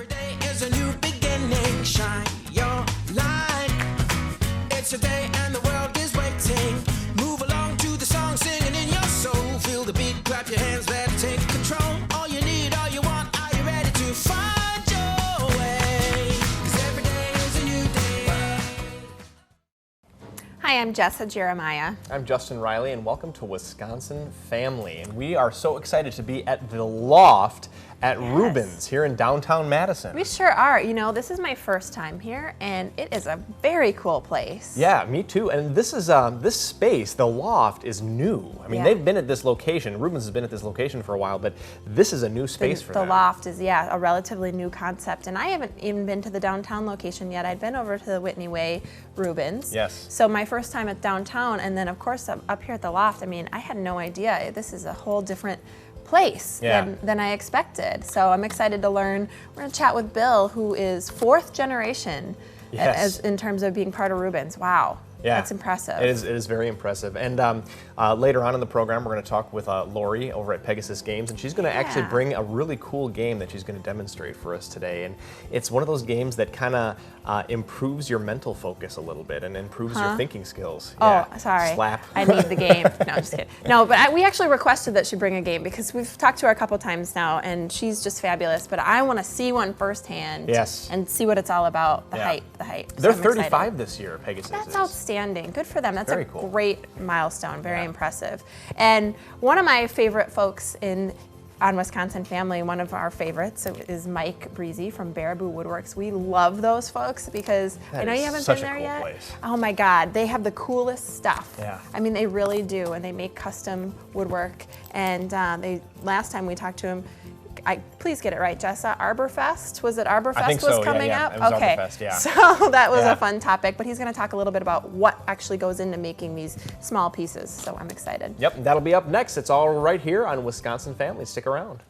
Every day is a new beginning. Shine your light. It's a day and the world is waiting. Move along to the song, singing in your soul. Feel the beat, clap your hands, let's take control. All you need, all you want, are you ready to find your way? 'Cause every day is a new day. Hi, I'm Jessa Jeremiah. I'm Justin Riley, and welcome to Wisconsin Family. And we are so excited to be at the Loft at Rubens here in downtown Madison. We sure are. You know, this is my first time here, and it is a very cool place. Yeah, me too. And this is this space, the Loft, is new. I mean, they've been at this location. Rubens has been at this location for a while, but this is a new space for them. The Loft is, a relatively new concept, and I haven't even been to the downtown location yet. I'd been over to the Whitney Way Rubens. Yes. So my first time at downtown, and then of course up here at the Loft. I mean, I had no idea. This is a whole different place than I expected. So I'm excited to learn. We're going to chat with Bill, who is fourth generation as in terms of being part of Rubens. Wow. Yeah, that's impressive. It is very impressive. And later on in the program, we're going to talk with Lori over at Pegasus Games, and she's going to actually bring a really cool game that she's going to demonstrate for us today. And it's one of those games that kind of improves your mental focus a little bit and improves your thinking skills. Oh, sorry. Slap. I need the game. No, I'm just kidding. No, but we actually requested that she bring a game because we've talked to her a couple times now, and she's just fabulous. But I want to see one firsthand. Yes. And see what it's all about. The hype. So they're I'm 35 excited. this year, Pegasus. That's outstanding. Good for them. That's very a cool. Great milestone. Very impressive. And one of my favorite folks on Wisconsin Family, one of our favorites is Mike Breezy from Baraboo Woodworks. We love those folks because I know you haven't been there yet. Place. Oh my God, they have the coolest stuff. Yeah. I mean, they really do, and they make custom woodwork. And last time we talked to him, please get it right, Jessa. Arborfest? Was it Arborfest I think so, coming yeah. up? It was okay. Arborfest, yeah. So that was a fun topic, but he's going to talk a little bit about what actually goes into making these small pieces. So I'm excited. Yep, that'll be up next. It's all right here on Wisconsin Family. Stick around.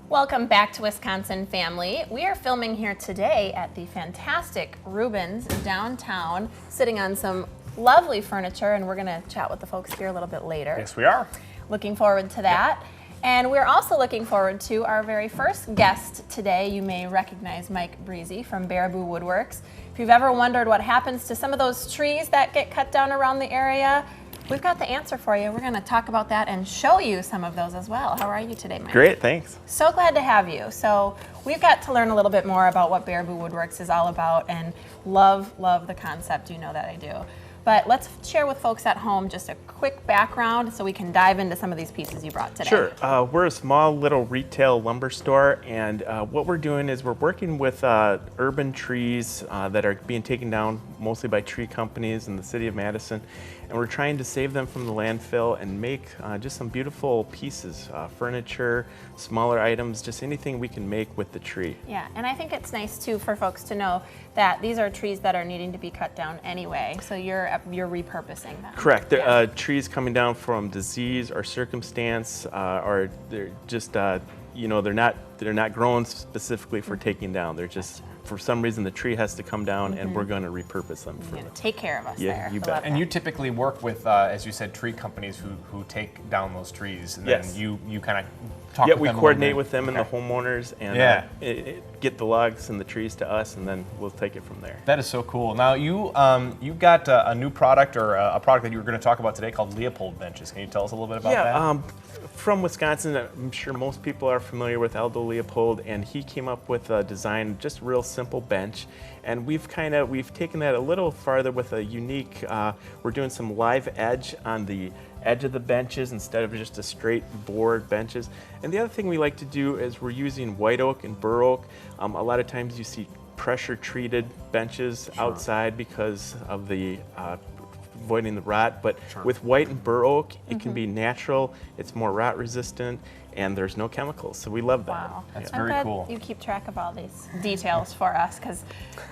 Welcome back to Wisconsin Family. We are filming here today at the fantastic Rubens downtown, sitting on some lovely furniture, and we're going to chat with the folks here a little bit later. Yes, we are. Looking forward to that. Yep. And we're also looking forward to our very first guest today. You may recognize Mike Breezy from Baraboo Woodworks. If you've ever wondered what happens to some of those trees that get cut down around the area, we've got the answer for you. We're going to talk about that and show you some of those as well. How are you today, Mike? Great, thanks. So glad to have you. So we've got to learn a little bit more about what Baraboo Woodworks is all about, and love the concept. You know that I do. But let's share with folks at home just a quick background so we can dive into some of these pieces you brought today. Sure. We're a small little retail lumber store, and what we're doing is we're working with urban trees that are being taken down mostly by tree companies in the city of Madison, and we're trying to save them from the landfill and make just some beautiful pieces, furniture, smaller items, just anything we can make with the tree. Yeah, and I think it's nice too for folks to know that these are trees that are needing to be cut down anyway, so you're repurposing them. Correct. Trees coming down from disease or circumstance, or they're just they're not grown specifically for taking down. They're just for some reason the tree has to come down, and we're going to repurpose them. Take care of us there. You bet. And you typically work with, as you said, tree companies who take down those trees, and then you kind of talk with them. Yeah, we coordinate with them and the homeowners, and get the logs and the trees to us, and then we'll take it from there. That is so cool. Now you've got a new product, or a product that you were going to talk about today, called Leopold benches. Can you tell us a little bit about that? From Wisconsin, I'm sure most people are familiar with Aldo Leopold, and he came up with a design, just a real simple bench, and we've taken that a little farther with a unique. We're doing some live edge on the edge of the benches instead of just a straight board benches. And the other thing we like to do is we're using white oak and bur oak. A lot of times you see pressure treated benches outside because of the avoiding the rot, but with white and bur oak, it can be natural, it's more rot resistant, and there's no chemicals, so we love that. Wow, That's I'm very glad cool. you keep track of all these details for us because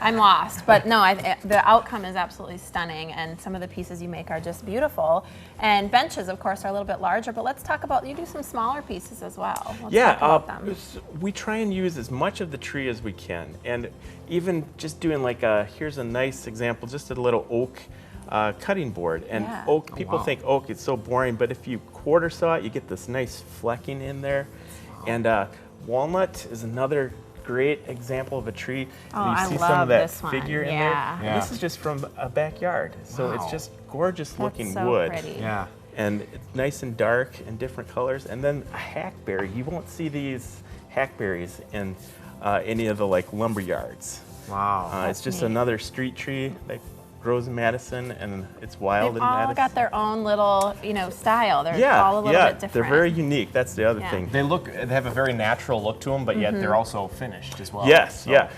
I'm lost. But no, the outcome is absolutely stunning, and some of the pieces you make are just beautiful. And benches, of course, are a little bit larger. But let's talk about, you do some smaller pieces as well. Let's talk about them. We try and use as much of the tree as we can, and even just doing like here's a nice example, just a little oak cutting board. And Yeah. oak, people think oak, it's so boring, but if you quarter saw it, you get this nice flecking in there. And walnut is another great example of a tree. Oh, you I see love some of that this one. figure in Yeah. there. And this is just from a backyard, so it's just gorgeous looking That's so wood. pretty. Yeah. And it's nice and dark and different colors. And then a hackberry, you won't see these hackberries in any of the like lumber yards. Wow. It's just neat. another street tree that grows in Madison, and it's wild They've in all Madison. got their own little, style. They're yeah, all a little bit different. they're very unique. That's the other Yeah. thing. They have a very natural look to them, but yet they're also finished as well. Yes, So- yeah.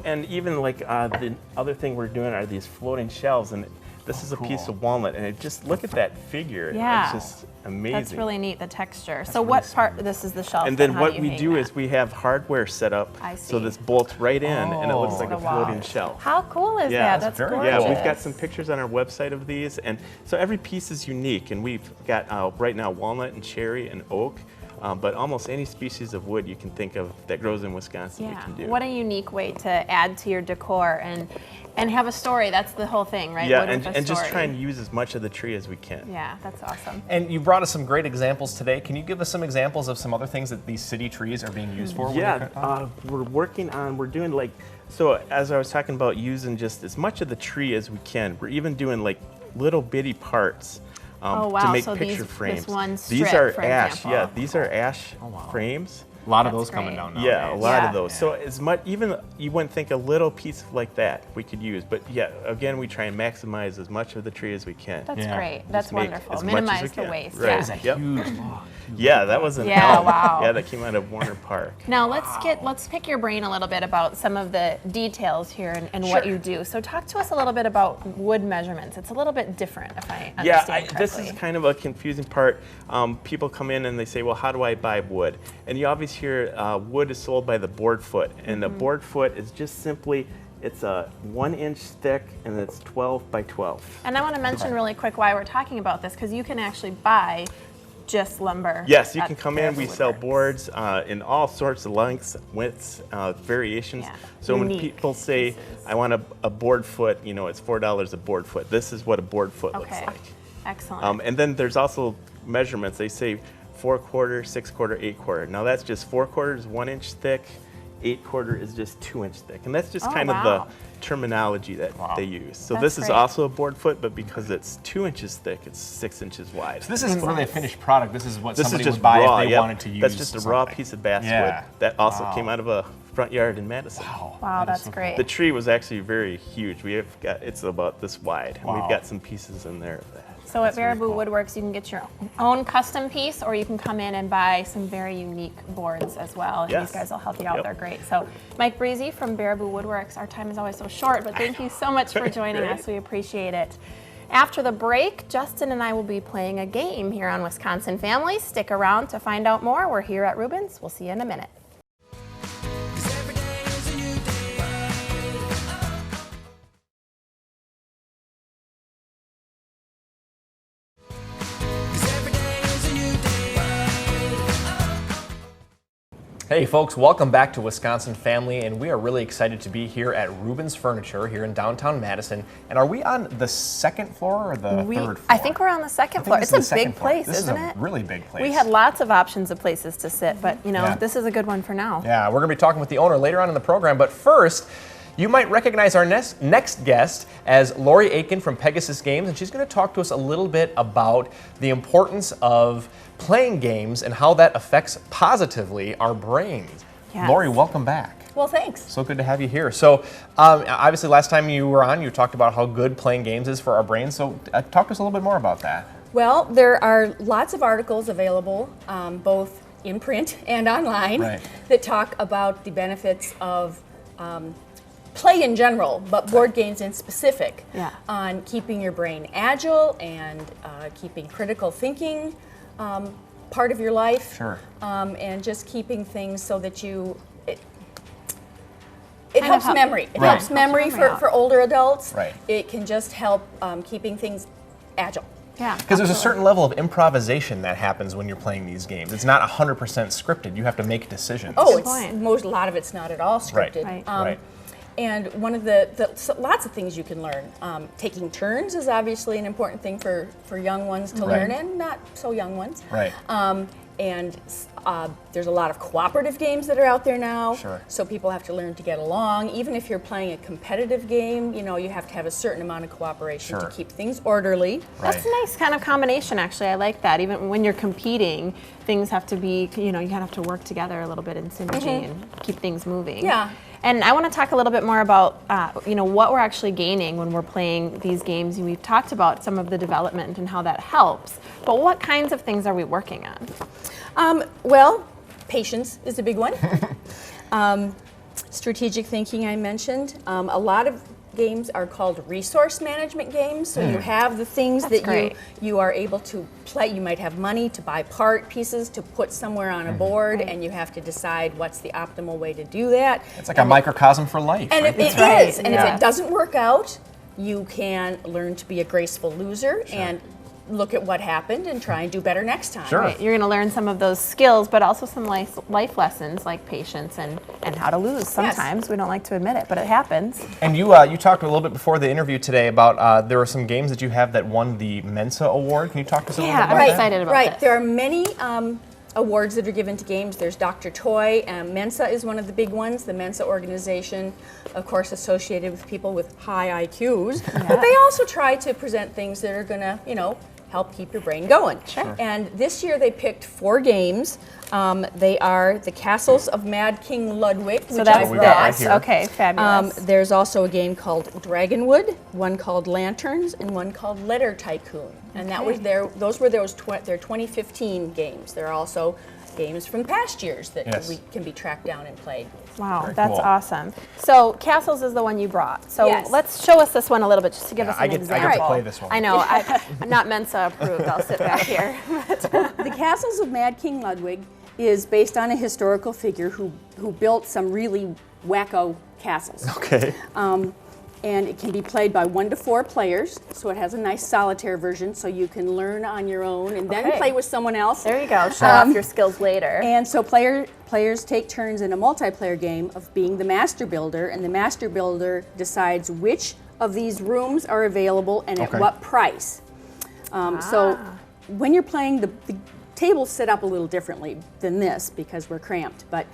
And even like the other thing we're doing are these floating shelves, and this is a piece cool. of walnut, and it just look at that figure. Yeah. It's just amazing. That's really neat, the texture. So really what part, this is the shelf. And then how what you we hang do that? is we have hardware set up I so see. this bolts right in, and it looks Oh. like a To the wall. floating shelf. How cool is Yeah, that? that's That's very gorgeous. Yeah, we've got some pictures on our website of these, and so every piece is unique. And we've got right now walnut and cherry and oak, but almost any species of wood you can think of that grows in Wisconsin, we Yeah, can do. what a unique way to add to your decor and have a story. That's the whole thing, right? Yeah, Wood with a and just story. try and use as much of the tree as we can. Yeah, that's awesome. And you brought us some great examples today. Can you give us some examples of some other things that these city trees are being used for? when Yeah, they're cut down? we're doing like, so as I was talking about using just as much of the tree as we can, we're even doing like little bitty parts Oh, wow, to make so picture this frames. one These strip, are for ash, example. yeah, these are ash frames. A lot of That's those coming great. down now. Yeah, a lot Yeah. of those. So as much, even you wouldn't think a little piece like that we could use, but yeah, again, we try and maximize as much of the tree as we can. That's Yeah, great. That's make wonderful. as much as we Minimize the can. waste. Right. Yeah. That is a Yep. huge log. Yeah, that was an Yeah, elm. wow. Yeah, that came out of Warner Park. Now let's pick your brain a little bit about some of the details here and what Sure. you do. So talk to us a little bit about wood measurements. It's a little bit different, if I Yeah, understand correctly. this is kind of a confusing part. People come in and they say, well, how do I buy wood? And you always hear wood is sold by the board foot. And the board foot is just simply, it's a 1 inch thick and it's 12 by 12. And I want to mention really quick why we're talking about this, because you can actually buy just lumber. Yes, you at can come in. We Bearable sell Woodworks. boards in all sorts of lengths, widths, variations. Yeah, So when unique people say, pieces. I want a board foot, it's $4 a board foot. This is what a board foot looks Okay, like. excellent. And then there's also measurements. They say 4/4, 6/4, 8/4. Now that's just 4/4 is 1 inch thick, 8/4 is just 2 inch thick. And that's just Oh, kind wow. of the terminology that they use. So That's this is great. also a board foot, but because it's 2 inches thick, it's 6 inches wide. So this isn't really a finished product. This is what This is somebody just would buy raw. if they Yep. wanted to use That's just a raw something. piece of basswood Yeah. that also Wow. came out of a front yard in Madison. Wow, that's great. The tree was actually very huge. It's about this wide, and Wow. we've got some pieces in there of that. So at Baraboo Woodworks, you can get your own custom piece, or you can come in and buy some very unique boards as well. And Yes. these guys will help you out. Yep. They're great. So Mike Breezy from Baraboo Woodworks, our time is always so short, but thank you so much for joining Great. us. We appreciate it. After the break, Justin and I will be playing a game here on Wisconsin Family. Stick around to find out more. We're here at Rubens. We'll see you in a minute. 'Cause every day is a new day. Hey folks, welcome back to Wisconsin Family, and we are really excited to be here at Rubens Furniture here in downtown Madison. And are we on the second floor or the third floor? I think we're on the second floor. this It's is the a second big floor. place, This isn't is a it? really big place. We had lots of options of places to sit, but Yeah. this is a good one for now. Yeah, we're going to be talking with the owner later on in the program, but first, you might recognize our next guest as Lori Aiken from Pegasus Games, and she's going to talk to us a little bit about the importance of playing games and how that affects positively our brains. Yes. Lori, welcome back. Well, thanks. So good to have you here. So, obviously, last time you were on, you talked about how good playing games is for our brains. So, talk to us a little bit more about that. Well, there are lots of articles available, both in print and online, Right. that talk about the benefits of play in general, but board games in specific, Yeah. on keeping your brain agile and keeping critical thinking part of your life. Sure. And just keeping things so that it Kind of helps memory. It Right. helps memory Helps memory out. for older adults. Right. It can just help keeping things agile. Yeah. Because there's a certain level of improvisation that happens when you're playing these games. It's not 100% scripted. You have to make decisions. Oh, point. a lot of it's not at all Right. scripted. Right. Right. And one of lots of things you can learn. Taking turns is obviously an important thing for young ones to Right. learn, and not so young ones. Right. And there's a lot of cooperative games that are out there now. Sure. So people have to learn to get along. Even if you're playing a competitive game, you have to have a certain amount of cooperation Sure. to keep things orderly. That's a nice kind of combination, actually. I like that. Even when you're competing, things have to be, you have to work together a little bit in synergy and keep things moving. Yeah. And I want to talk a little bit more about, what we're actually gaining when we're playing these games. We've talked about some of the development and how that helps, but what kinds of things are we working on? Well, patience is a big one. Strategic thinking, I mentioned. A lot of games are called resource management games. So you have the things That's that great. you are able to play. You might have money to buy part pieces to put somewhere on a board, Right. and you have to decide what's the optimal way to do that. It's like a microcosm for life. And right? it right. is. And Yeah. if it doesn't work out, you can learn to be a graceful loser and look at what happened and try and do better next time. Sure. Right, you're going to learn some of those skills, but also some life lessons like patience and how to lose. Sometimes we don't like to admit it, but it happens. And you talked a little bit before the interview today about there were some games that you have that won the Mensa Award. Can you talk to us a little bit Yeah, about I'm that? excited about Right. this. There are many awards that are given to games. There's Dr. Toy, and Mensa is one of the big ones. The Mensa organization, of course, associated with people with high IQs, but they also try to present things that are going to, help keep your brain going. Sure. And this year they picked 4 games. They are the Castles of Mad King Ludwig, So which that's I we got right this. here. Okay, fabulous. there's also a game called Dragonwood, one called Lanterns, and one called Letter Tycoon. And that was their 2015 games. There are also games from past years that Yes. can be tracked down and played. Wow, Very that's cool. awesome. So Castles is the one you brought. So Yes. let's show us this one a little bit just to give Yeah, us I an get example. to play this one. I know, I'm not Mensa approved. I'll sit back here. The Castles of Mad King Ludwig is based on a historical figure who built some really wacko castles. Okay. And it can be played by 1 to 4 players, so it has a nice solitaire version, so you can learn on your own and then Okay. play with someone else. There you go. Show off your skills later. And so players take turns in a multiplayer game of being the master builder, and the master builder decides which of these rooms are available and Okay. at what price. So when you're playing, the table's set up a little differently than this because we're cramped, but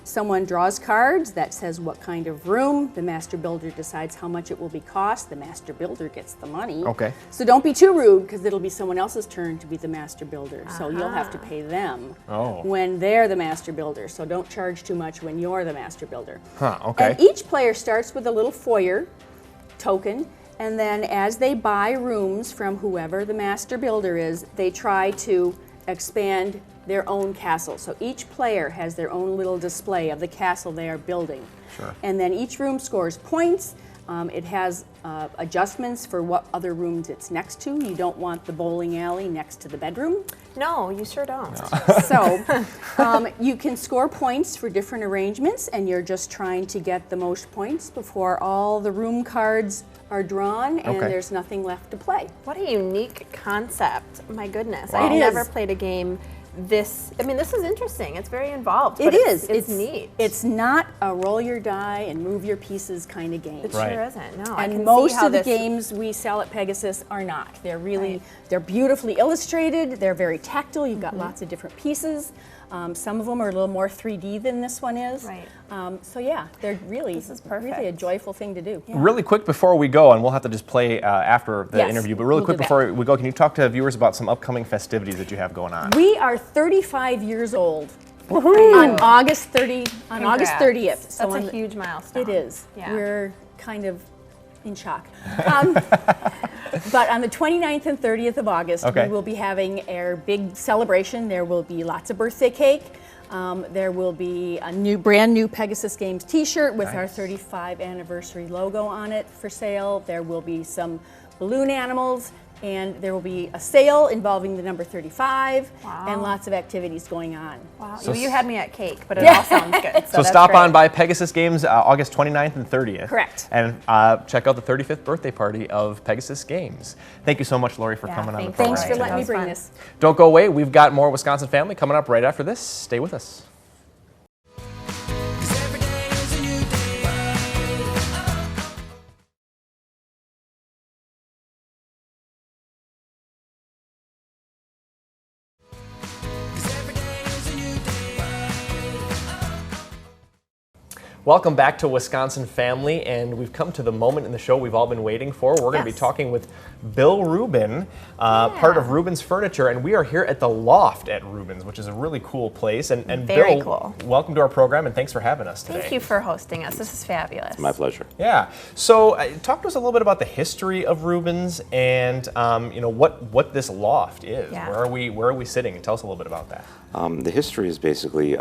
someone draws cards that says what kind of room. The master builder decides how much it will be cost. The master builder gets the money. Okay. So don't be too rude because it'll be someone else's turn to be the master builder. So you'll have to pay them Oh. when they're the master builder. So don't charge too much when you're the master builder. Huh, okay. And each player starts with a little foyer token, and then as they buy rooms from whoever the master builder is, they try to expand their own castle. So each player has their own little display of the castle they are building. Sure. And then each room scores points. It has adjustments for what other rooms it's next to. You don't want the bowling alley next to the bedroom. No, you sure don't. So you can score points for different arrangements, and you're just trying to get the most points before all the room cards are drawn and Okay. there's nothing left to play. What a unique concept. My goodness. Wow. I've It never is. played a game this is interesting. It's very involved. It but is. It's neat. It's not a roll your die and move your pieces kind of game. It Right. sure isn't. No, I can And see most how of the this- games we sell at Pegasus are not. They're really, Right. they're beautifully illustrated. They're very tactile. You've Mm-hmm. got lots of different pieces. Some of them are a little more 3D than this one is. Right. So yeah, they're really, This is really a perfect. joyful thing to do. Really quick before we go, and we'll have to just play after the Yes, interview, but really we'll quick do that. before we go, can you talk to viewers about some upcoming festivities that you have going on? We are 35 years old on August 30. On August Congrats. 30th. So That's on a the- huge milestone. It is. Yeah. We're kind of in shock. But on the 29th and 30th of August, Okay. we will be having our big celebration. There will be lots of birthday cake. There will be a brand new Pegasus Games t-shirt with our Nice. 35 anniversary logo on it for sale. There will be some balloon animals and there will be a sale involving the number 35 Wow. and lots of activities going on. Wow. So You had me at cake, but it all sounds good. So that's stop great. on by Pegasus Games August 29th and 30th. Correct. And check out the 35th birthday party of Pegasus Games. Thank you so much, Lori, for Yeah, coming on the thanks. program. Thanks for today. letting me was bring fun. this. Don't go away. We've got more Wisconsin Family coming up right after this. Stay with us. 'Cause every day is a new day. Welcome back to Wisconsin Family, and we've come to the moment in the show we've all been waiting for. We're going to be Yes. talking with Bill Rubin, part of Rubin's Furniture, and we are here at the Loft at Rubin's, which is a really cool place. And Very Bill, cool. welcome to our program, and thanks for having us today. Thank you for hosting us. This is fabulous. My pleasure. Yeah. So, talk to us a little bit about the history of Rubin's, and what this loft is. Yeah. Where are we sitting? And tell us a little bit about that. The history is basically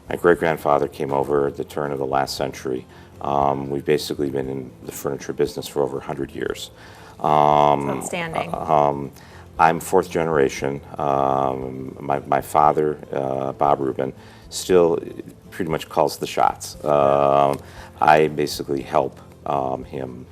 my great-grandfather came over at the turn of the last century. We've basically been in the furniture business for over 100 years. Outstanding. I'm fourth generation. My father, Bob Rubin, still pretty much calls the shots. I basically help him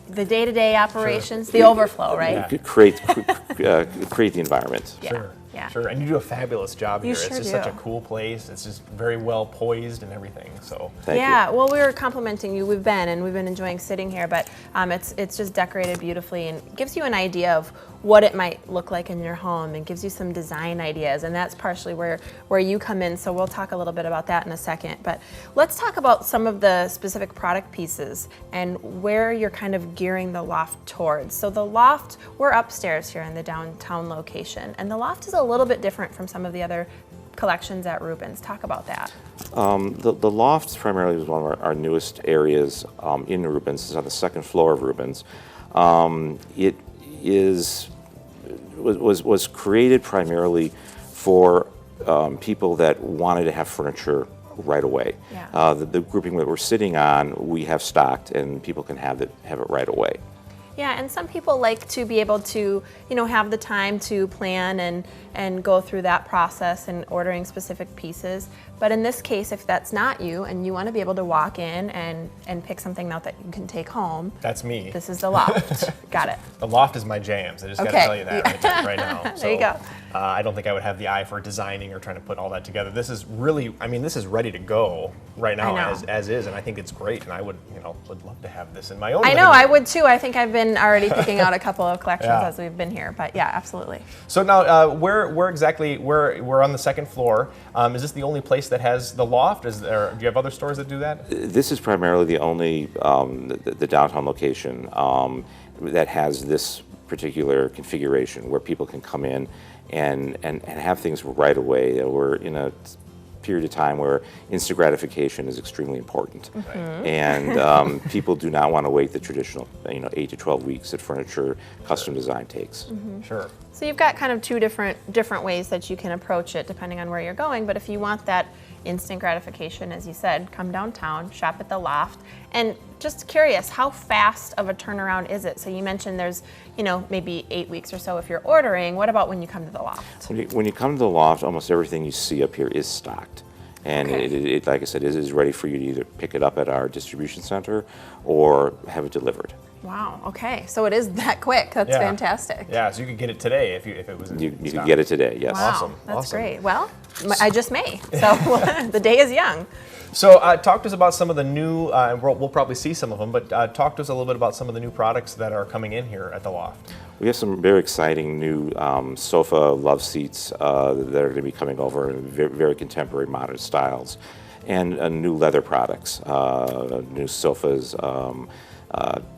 The day-to-day operations, the overflow, right? create the environment. Yeah. Sure. Yeah. Sure. And you do a fabulous job You here. sure It's just such a do. cool place. It's just very well poised and everything. So. Thank Yeah, you. well, we were complimenting you. We've been enjoying sitting here, but it's just decorated beautifully and gives you an idea of what it might look like in your home and gives you some design ideas, and that's partially where you come in. So we'll talk a little bit about that in a second. But let's talk about some of the specific product pieces and where you're kind of gearing the loft towards. So the loft, we're upstairs here in the downtown location, and the loft is a little bit different from some of the other collections at Rubin's. Talk about that. The loft primarily is one of our newest areas in Rubin's. It's on the second floor of Rubin's. It was created primarily for people that wanted to have furniture right away. Yeah. The grouping that we're sitting on, we have stocked, and people can have it right away. Yeah, and some people like to be able to, have the time to plan and go through that process and ordering specific pieces. But in this case, if that's not you and you want to be able to walk in and pick something out that you can take home, That's me. this is the loft. Got it. The loft is my jams. I just got to Okay. tell you that right now. There you go. I don't think I would have the eye for designing or trying to put all that together. This is really, this is ready to go right now I know. as is, and I think it's great. And I would love to have this in my own. I living know, room. I would too. I think I've been already picking out a couple of collections Yeah. as we've been here. But yeah, absolutely. So now, where exactly? We're on the second floor. Is this the only place that has the loft? Do you have other stores that do that? This is primarily the only the downtown location that has this particular configuration where people can come in and have things right away. We're in a period of time where instant gratification is extremely important, and people do not want to wait the traditional 8 to 12 weeks that furniture custom design takes. Sure. So you've got kind of two different ways that you can approach it depending on where you're going. But if you want that instant gratification, as you said, come downtown, shop at the loft. And just curious, how fast of a turnaround is it? So you mentioned there's, maybe 8 weeks or so if you're ordering. What about when you come to the loft? When you come to the loft, almost everything you see up here is stocked. And Okay. it, like I said, is ready for you to either pick it up at our distribution center or have it delivered. Wow, okay. So it is that quick. That's Yeah. fantastic. Yeah. So you could get it today if it was. You in could stock. get it today, yes. Wow, Awesome, that's awesome. great. Well, I just may. So the day is young. So talk to us about some of the new. We'll probably see some of them, but talk to us a little bit about some of the new products that are coming in here at the loft. We have some very exciting new sofa love seats that are going to be coming over in very, very contemporary modern styles, and new leather products, new sofas,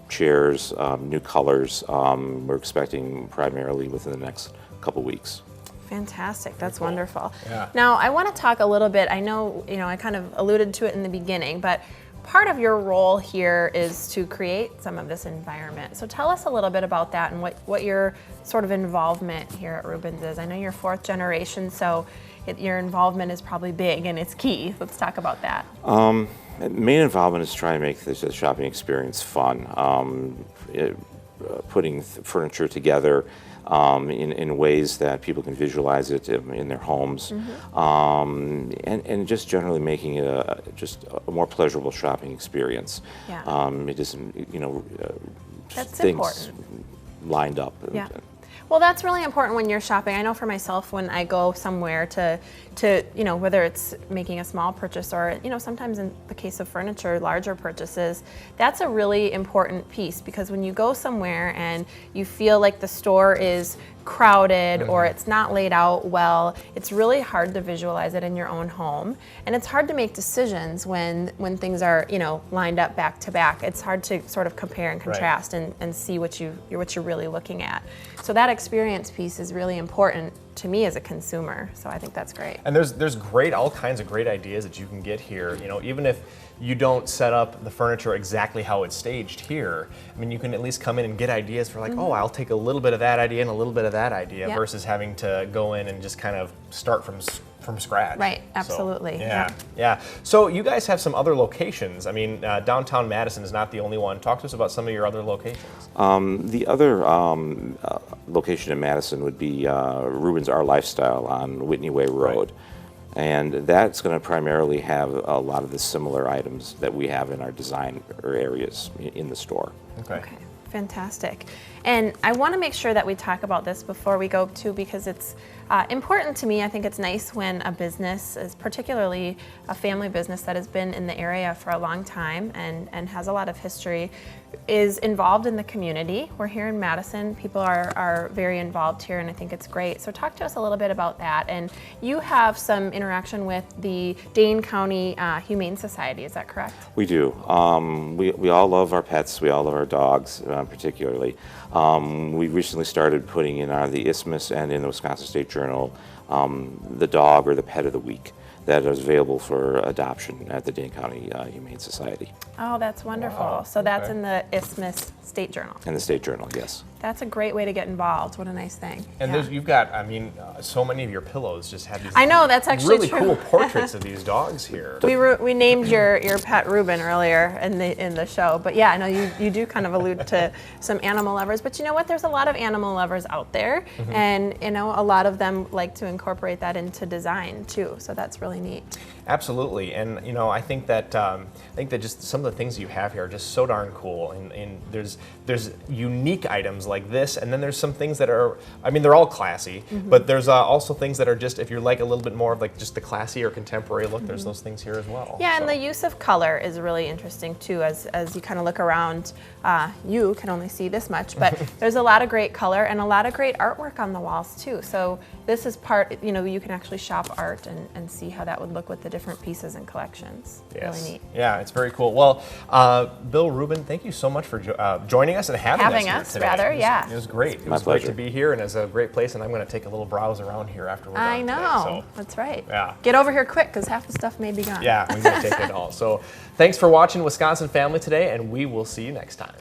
chairs, new colors. We're expecting primarily within the next couple weeks. Fantastic. That's wonderful. Yeah. Now, I want to talk a little bit. I know, I kind of alluded to it in the beginning, but part of your role here is to create some of this environment. So tell us a little bit about that and what your sort of involvement here at Rubin's is. I know you're fourth generation, so your involvement is probably big and it's key. Let's talk about that. Main involvement is trying to make this shopping experience fun. putting furniture together in ways that people can visualize it in their homes, and just generally making it just a more pleasurable shopping experience. Yeah. It isn't, That's things important. lined up. Yeah. Well, that's really important when you're shopping. I know for myself, when I go somewhere to whether it's making a small purchase or, sometimes in the case of furniture, larger purchases, that's a really important piece, because when you go somewhere and you feel like the store is crowded or it's not laid out well, it's really hard to visualize it in your own home. And it's hard to make decisions when things are, lined up back to back. It's hard to sort of compare and contrast and see what you're really looking at. So that experience piece is really important to me as a consumer. So I think that's great. And there's all kinds of great ideas that you can get here. Even if you don't set up the furniture exactly how it's staged here, I mean, you can at least come in and get ideas for oh, I'll take a little bit of that idea and a little bit of that idea, versus having to go in and just kind of start from scratch. Right, absolutely. So, yeah. So you guys have some other locations. I mean, downtown Madison is not the only one. Talk to us about some of your other locations. The other location in Madison would be Ruben's Our Lifestyle on Whitney Way Road. And that's going to primarily have a lot of the similar items that we have in our design areas in the store. Okay. Fantastic. And I want to make sure that we talk about this before we go too, because it's important to me. I think it's nice when a business, is particularly a family business that has been in the area for a long time and has a lot of history, is involved in the community. We're here in Madison. People are very involved here, and I think it's great. So talk to us a little bit about that. And you have some interaction with the Dane County Humane Society, is that correct? We do. We all love our pets. We all love our dogs, particularly. We recently started putting in the Isthmus and in the Wisconsin State Journal the dog or the pet of the week that is available for adoption at the Dane County Humane Society. Oh, that's wonderful. Wow. So that's in the Isthmus State Journal. In the State Journal, yes. That's a great way to get involved. What a nice thing. And you've got, so many of your pillows just have these I know, that's actually really true. cool portraits of these dogs here. We named your pet Reuben earlier in the show, but yeah, I know you do kind of allude to some animal lovers, but you know what? There's a lot of animal lovers out there, and a lot of them like to incorporate that into design too. So that's really neat. Absolutely, and I think that just some of the things you have here are just so darn cool, and there's unique items like this, and then there's some things that are, they're all classy, but there's also things that are just, if you like a little bit more of like just the classy or contemporary look, there's those things here as well. Yeah, and the use of color is really interesting too, as you kind of look around. You can only see this much, but there's a lot of great color and a lot of great artwork on the walls too. So this is part, you can actually shop art and see how that would look with the different pieces and collections. Yes. Really neat. Yeah, it's very cool. Well, Bill, Reuben, thank you so much for joining us and having us here today. It was great. It was great to be here, and it's a great place, and I'm going to take a little browse around here after we're done I know. today, so. That's right. Yeah. Get over here quick, because half the stuff may be gone. Yeah, we might take it all. So thanks for watching Wisconsin Family today, and we will see you next time.